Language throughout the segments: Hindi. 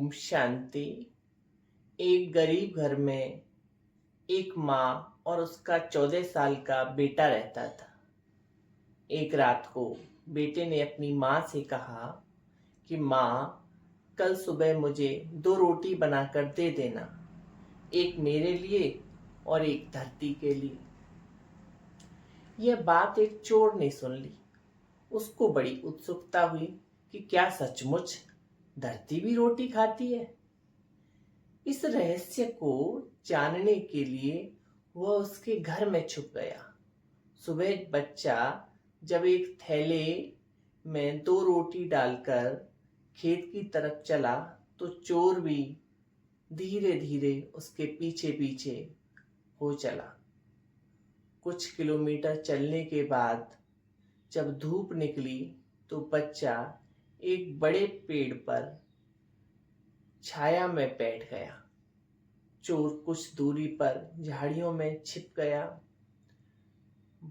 ओम शांति। एक गरीब घर में एक माँ और उसका 14 साल का बेटा रहता था। एक रात को बेटे ने अपनी माँ से कहा कि माँ, कल सुबह मुझे 2 रोटी बनाकर दे देना, एक मेरे लिए और एक धरती के लिए। यह बात एक चोर ने सुन ली। उसको बड़ी उत्सुकता हुई कि क्या सचमुच धरती भी रोटी खाती है। इस रहस्य को जानने के लिए वह उसके घर में छुप गया। सुबह बच्चा जब एक थैले में 2 रोटी डालकर खेत की तरफ चला तो चोर भी धीरे धीरे उसके पीछे पीछे हो चला। कुछ किलोमीटर चलने के बाद जब धूप निकली तो बच्चा एक बड़े पेड़ पर छाया में बैठ गया। चोर कुछ दूरी पर झाड़ियों में छिप गया।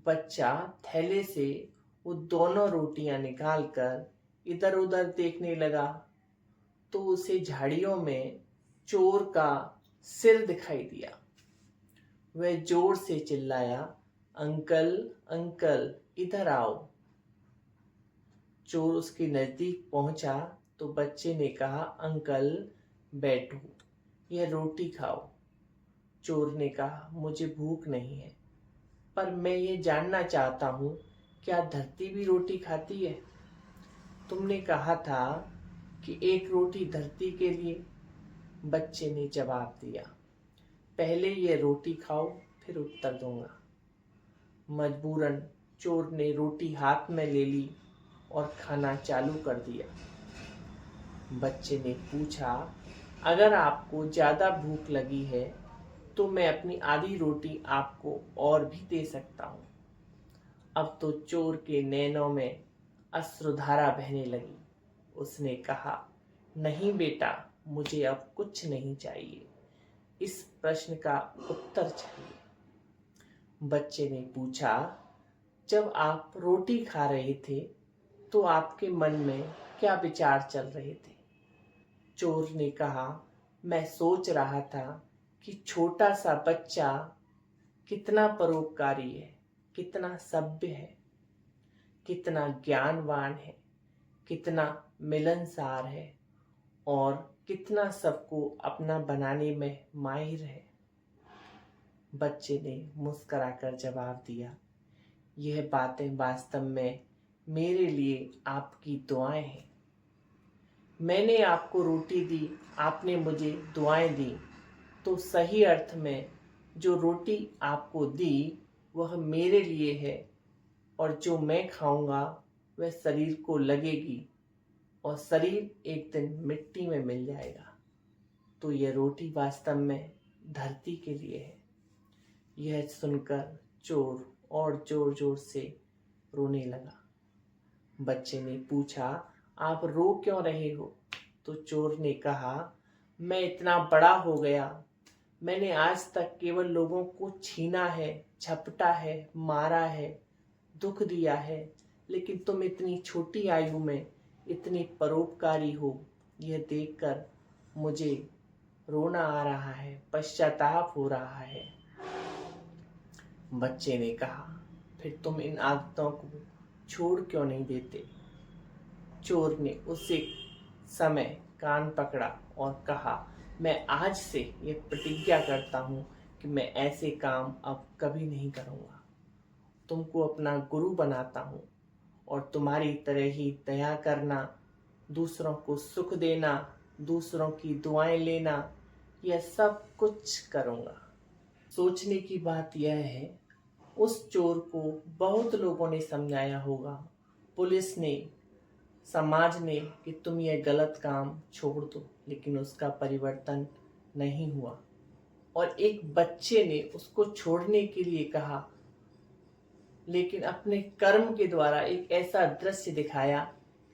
बच्चा थैले से वो दोनों रोटियां निकालकर इधर उधर देखने लगा तो उसे झाड़ियों में चोर का सिर दिखाई दिया। वह जोर से चिल्लाया, अंकल अंकल इधर आओ। चोर उसके नजदीक पहुंचा तो बच्चे ने कहा, अंकल बैठो, यह रोटी खाओ। चोर ने कहा, मुझे भूख नहीं है, पर मैं ये जानना चाहता हूँ, क्या धरती भी रोटी खाती है? तुमने कहा था कि एक रोटी धरती के लिए। बच्चे ने जवाब दिया, पहले ये रोटी खाओ फिर उत्तर दूंगा। मजबूरन चोर ने रोटी हाथ में ले ली और खाना चालू कर दिया। बच्चे ने पूछा, अगर आपको ज्यादा भूख लगी है तो मैं अपनी आधी रोटी आपको और भी दे सकता हूँ। अब तो चोर के नैनों में अश्रुधारा बहने लगी। उसने कहा, नहीं बेटा, मुझे अब कुछ नहीं चाहिए, इस प्रश्न का उत्तर चाहिए। बच्चे ने पूछा, जब आप रोटी खा रहे थे तो आपके मन में क्या विचार चल रहे थे? चोर ने कहा, मैं सोच रहा था कि छोटा सा बच्चा कितना परोपकारी है, कितना सभ्य है, कितना ज्ञानवान है, कितना मिलनसार है और कितना सबको अपना बनाने में माहिर है। बच्चे ने मुस्कुराकर जवाब दिया, यह बातें वास्तव में मेरे लिए आपकी दुआएं हैं। मैंने आपको रोटी दी, आपने मुझे दुआएं दी, तो सही अर्थ में जो रोटी आपको दी वह मेरे लिए है और जो मैं खाऊंगा वह शरीर को लगेगी और शरीर एक दिन मिट्टी में मिल जाएगा। तो यह रोटी वास्तव में धरती के लिए है। यह सुनकर चोर और जोर जोर से रोने लगा। बच्चे ने पूछा, आप रो क्यों रहे हो? तो चोर ने कहा, मैं इतना बड़ा हो गया, मैंने आज तक केवल लोगों को छीना है, झपटा है, मारा है, दुख दिया है, लेकिन तुम इतनी छोटी आयु में इतनी परोपकारी हो, यह देखकर मुझे रोना आ रहा है, पश्चाताप हो रहा है। बच्चे ने कहा, फिर तुम इन आदतों को छोड़ क्यों नहीं देते? चोर ने उसी समय कान पकड़ा और कहा, मैं आज से यह प्रतिज्ञा करता हूँ कि मैं ऐसे काम अब कभी नहीं करूँगा। तुमको अपना गुरु बनाता हूँ और तुम्हारी तरह ही दया करना, दूसरों को सुख देना, दूसरों की दुआएं लेना, यह सब कुछ करूँगा। सोचने की बात यह है, उस चोर को बहुत लोगों ने समझाया होगा, पुलिस ने, समाज ने, कि तुम यह गलत काम छोड़ दो, लेकिन उसका परिवर्तन नहीं हुआ। और एक बच्चे ने उसको छोड़ने के लिए कहा, लेकिन अपने कर्म के द्वारा एक ऐसा दृश्य दिखाया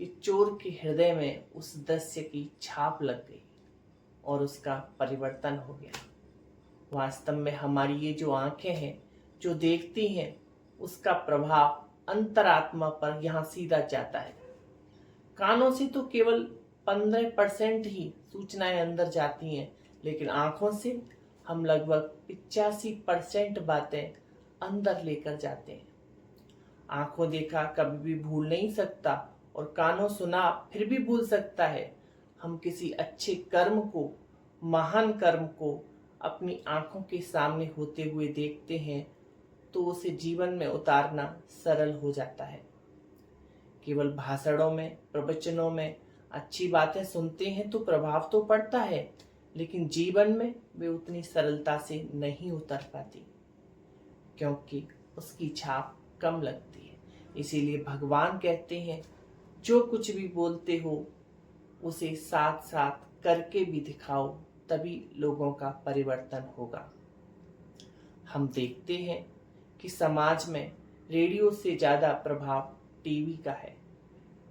कि चोर के हृदय में उस दृश्य की छाप लग गई और उसका परिवर्तन हो गया। वास्तव में हमारी ये जो आंखें हैं, जो देखती हैं, उसका प्रभाव अंतरात्मा पर यहाँ सीधा जाता है। कानों से तो केवल 15% ही सूचनाएं अंदर जाती हैं, लेकिन आँखों से हम लगभग 85% बातें अंदर लेकर जाते हैं। आँखों देखा कभी भी भूल नहीं सकता और कानों सुना फिर भी भूल सकता है। हम किसी अच्छे कर्म को, महान कर्म को अपनी आँखों के सामने होते हुए देखते हैं तो उसे जीवन में उतारना सरल हो जाता है। केवल भाषणों में, प्रवचनों में अच्छी बातें सुनते हैं तो प्रभाव तो पड़ता है, लेकिन जीवन में वे उतनी सरलता से नहीं उतर पाती, क्योंकि उसकी छाप कम लगती है। इसीलिए भगवान कहते हैं, जो कुछ भी बोलते हो उसे साथ साथ करके भी दिखाओ, तभी लोगों का परिवर्तन होगा। हम देखते हैं कि समाज में रेडियो से ज़्यादा प्रभाव टीवी का है।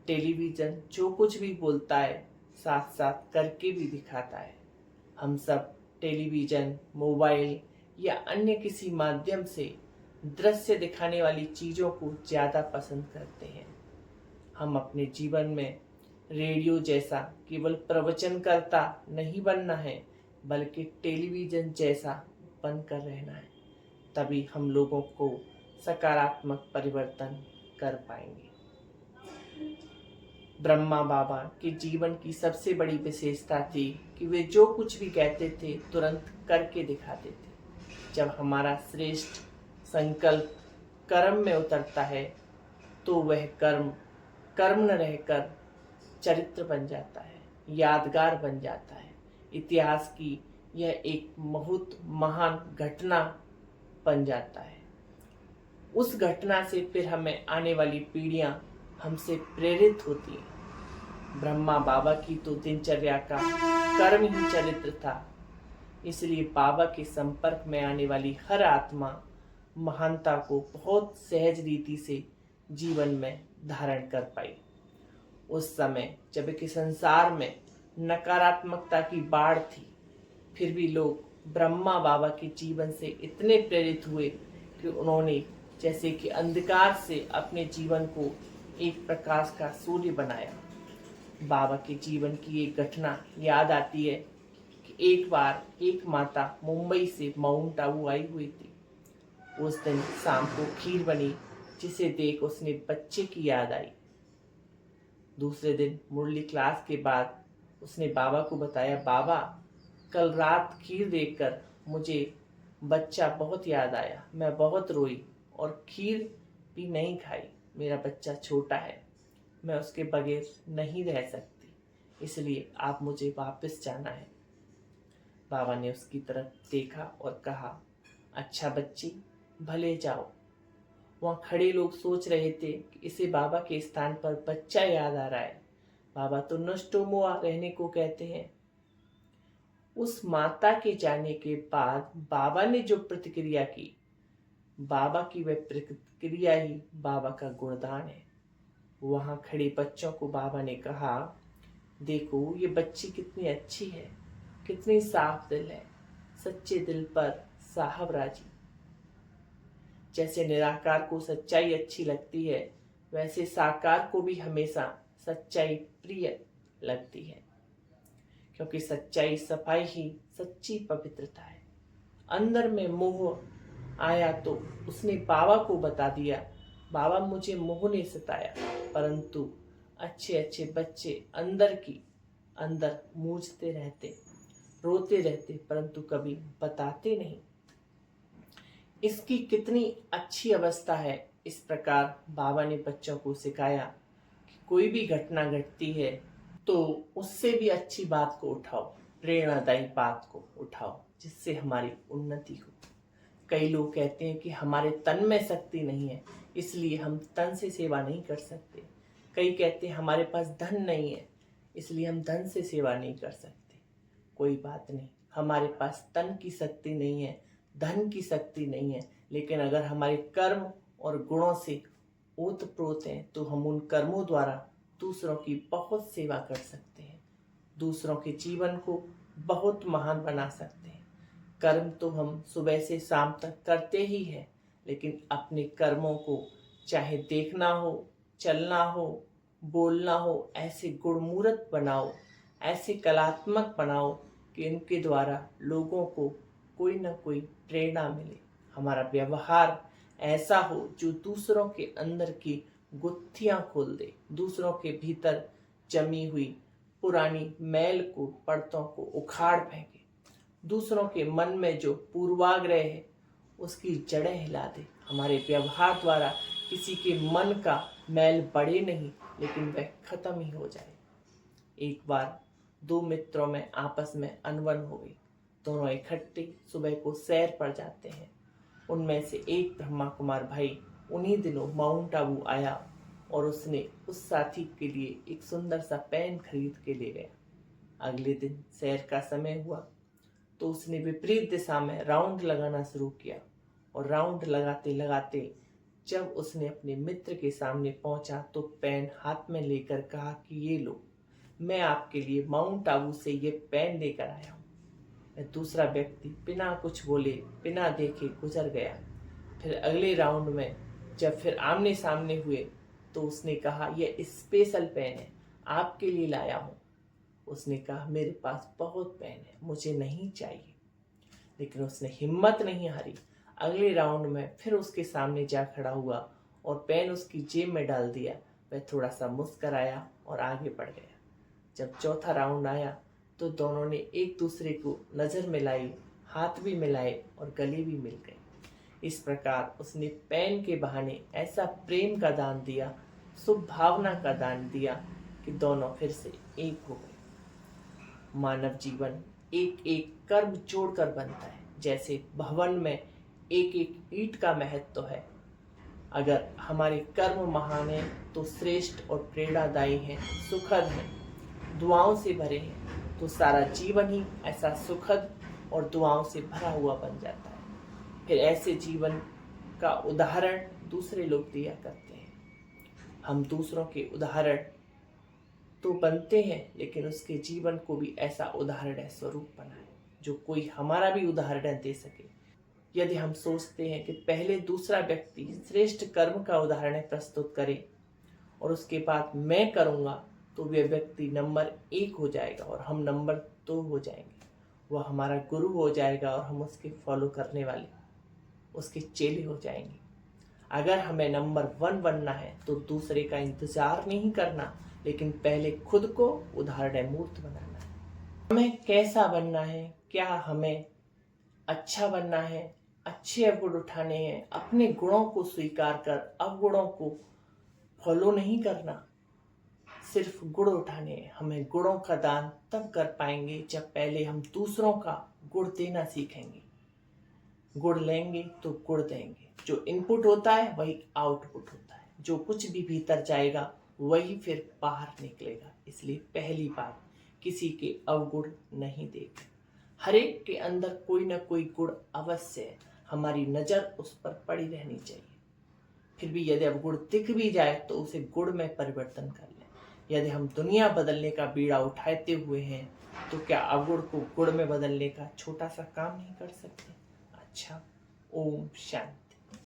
टेलीविज़न जो कुछ भी बोलता है साथ साथ करके भी दिखाता है। हम सब टेलीविज़न, मोबाइल या अन्य किसी माध्यम से दृश्य दिखाने वाली चीज़ों को ज़्यादा पसंद करते हैं। हम अपने जीवन में रेडियो जैसा केवल प्रवचनकर्ता नहीं बनना है, बल्कि टेलीविज़न जैसा बनकर रहना है। तभी हम लोगों को सकारात्मक परिवर्तन कर पाएंगे। ब्रह्मा बाबा के जीवन की सबसे बड़ी विशेषता थी कि वे जो कुछ भी कहते थे तुरंत करके दिखाते थे। जब हमारा श्रेष्ठ संकल्प कर्म में उतरता है तो वह कर्म न रहकर चरित्र बन जाता है, यादगार बन जाता है। इतिहास की यह एक बहुत महान घटना बन जाता है। उस घटना से फिर हमें आने वाली पीढ़ियां हमसे प्रेरित होती हैं। ब्रह्मा बाबा की तो दिनचर्या का कर्म ही चरित्र था, इसलिए बाबा के संपर्क में आने वाली हर आत्मा महानता को बहुत सहज रीति से जीवन में धारण कर पाई। उस समय जब कि संसार में नकारात्मकता की बाढ़ थी, फिर भी लोग ब्रह्मा बाबा के जीवन से इतने प्रेरित हुए कि उन्होंने जैसे कि अंधकार से अपने जीवन को एक प्रकाश का सूर्य बनाया। बाबा के जीवन की एक घटना याद आती है कि एक बार एक माता मुंबई से माउंट आबू आई हुई थी। उस दिन शाम को खीर बनी, जिसे देख उसने बच्चे की याद आई। दूसरे दिन मुरली क्लास के बाद उसने बाबा को बताया, बाबा कल रात खीर देखकर मुझे बच्चा बहुत याद आया, मैं बहुत रोई और खीर भी नहीं खाई। मेरा बच्चा छोटा है, मैं उसके बगैर नहीं रह सकती, इसलिए आप मुझे वापस जाना है। बाबा ने उसकी तरफ देखा और कहा, अच्छा बच्ची, भले जाओ। वहाँ खड़े लोग सोच रहे थे कि इसे बाबा के स्थान पर बच्चा याद आ रहा है। बाबा तो नष्टो मोआ रहने को कहते हैं। उस माता के जाने के बाद बाबा ने जो प्रतिक्रिया की, बाबा की वह प्रतिक्रिया ही बाबा का गुणगान है। वहाँ खड़े बच्चों को बाबा ने कहा, देखो ये बच्ची कितनी अच्छी है, कितनी साफ दिल है, सच्चे दिल पर साहब राजी। जैसे निराकार को सच्चाई अच्छी लगती है, वैसे साकार को भी हमेशा सच्चाई प्रिय लगती है, क्योंकि सच्चाई सफाई ही सच्ची पवित्रता है। अंदर में मोह आया तो उसने बाबा को बता दिया, बाबा मुझे मोह ने सताया, परंतु अच्छे अच्छे बच्चे अंदर मूझते रहते, रोते रहते, परंतु कभी बताते नहीं। इसकी कितनी अच्छी अवस्था है। इस प्रकार बाबा ने बच्चों को सिखाया कि कोई भी घटना घटती है तो उससे भी अच्छी बात को उठाओ, प्रेरणादायी बात को उठाओ, जिससे हमारी उन्नति हो। कई लोग कहते हैं कि हमारे तन में शक्ति नहीं है, इसलिए हम तन से सेवा नहीं कर सकते। कई कहते हैं हमारे पास धन नहीं है, इसलिए हम धन से सेवा नहीं कर सकते। कोई बात नहीं, हमारे पास तन की शक्ति नहीं है, धन की शक्ति नहीं है, लेकिन अगर हमारे कर्म और गुणों से ओतप्रोत हैं तो हम उन कर्मों द्वारा दूसरों की बहुत सेवा कर सकते हैं, दूसरों के जीवन को बहुत महान बना सकते हैं। कर्म तो हम सुबह से शाम तक करते ही हैं, लेकिन अपने कर्मों को चाहे देखना हो, चलना हो, बोलना हो, ऐसे गुणमूर्त बनाओ, ऐसे कलात्मक बनाओ कि इनके द्वारा लोगों को कोई ना कोई प्रेरणा मिले। हमारा व्यवहार ऐसा हो जो दूसरों के अंदर की गुत्थियां खोल दे, दूसरों के भीतर जमी हुई पुरानी मैल को, परतों को उखाड़ फेंके, दूसरों के मन में जो पूर्वाग्रह है उसकी जड़ें हिला दे। हमारे व्यवहार द्वारा किसी के मन का मैल बढ़े नहीं, लेकिन वह खत्म ही हो जाए। एक बार दो मित्रों में आपस में अनबन हो गई। दोनों इकट्ठे सुबह को सैर पर जाते हैं। उनमें से एक ब्रह्मा कुमार भाई उन्हीं दिनों माउंट आबू आया और उसने उस साथी के लिए एक सुंदर सा पेन खरीद के ले गया। अगले दिन सैर का समय हुआ तो उसने विपरीत दिशा में राउंड लगाना शुरू किया और राउंड लगाते लगाते जब उसने अपने मित्र के सामने पहुंचा तो पेन हाथ में लेकर कहा कि ये लो, मैं आपके लिए माउंट आबू से ये पेन लेकर आया हूँ। मैं दूसरा व्यक्ति बिना कुछ बोले, बिना देखे गुजर गया। फिर अगले राउंड में जब फिर आमने सामने हुए तो उसने कहा ये स्पेशल पेन है, आपके लिए लाया हूँ। उसने कहा मेरे पास बहुत पेन है, मुझे नहीं चाहिए। लेकिन उसने हिम्मत नहीं हारी। अगले राउंड में फिर उसके सामने जा खड़ा हुआ और पेन उसकी जेब में डाल दिया। वह थोड़ा सा मुस्कराया और आगे बढ़ गया। जब चौथा राउंड आया तो दोनों ने एक दूसरे को नज़र मिलाई, हाथ भी मिलाए और गले भी मिल गए। इस प्रकार उसने पेन के बहाने ऐसा प्रेम का दान दिया, शुभ भावना का दान दिया कि दोनों फिर से एक हो गए। मानव जीवन एक एक कर्म जोड़कर बनता है। जैसे भवन में एक एक ईंट का महत्व है। अगर हमारे कर्म महान हैं तो श्रेष्ठ और प्रेरणादायी हैं, सुखद हैं, दुआओं से भरे हैं, तो सारा जीवन ही ऐसा सुखद और दुआओं से भरा हुआ बन जाता है। फिर ऐसे जीवन का उदाहरण दूसरे लोग दिया करते हैं। हम दूसरों के उदाहरण तो बनते हैं, लेकिन उसके जीवन को भी ऐसा उदाहरण स्वरूप बनाए जो कोई हमारा भी उदाहरण दे सके। यदि हम सोचते हैं कि पहले दूसरा व्यक्ति श्रेष्ठ कर्म का उदाहरण प्रस्तुत करे और उसके बाद मैं करूँगा, तो वह व्यक्ति नंबर 1 हो जाएगा और हम नंबर 2 हो जाएंगे। वह हमारा गुरु हो जाएगा और हम उसके फॉलो करने वाले, उसके चेले हो जाएंगे। अगर हमें नंबर 1 बनना है तो दूसरे का इंतजार नहीं करना, लेकिन पहले खुद को उदाहरण मूर्त बनाना है। हमें कैसा बनना है? क्या हमें अच्छा बनना है, अच्छे अवगुण उठाने हैं, अपने गुणों को स्वीकार कर अवगुणों को फॉलो नहीं करना, सिर्फ गुण उठाने हैं। हमें गुणों का दान तब कर पाएंगे जब पहले हम दूसरों का गुण देना सीखेंगे। गुण लेंगे तो गुण देंगे। जो इनपुट होता है वही आउटपुट होता है। जो कुछ भी भीतर जाएगा वही फिर बाहर निकलेगा। इसलिए पहली बात, किसी के अवगुण नहीं देखें। हर एक के अंदर कोई ना कोई गुण अवश्य है, हमारी नज़र उस पर पड़ी रहनी चाहिए। फिर भी यदि अवगुण दिख भी जाए तो उसे गुण में परिवर्तन कर लें। यदि हम दुनिया बदलने का बीड़ा उठाते हुए हैं तो क्या अवगुण को गुण में बदलने का छोटा सा काम नहीं कर सकते? अच्छा, ओम शांति।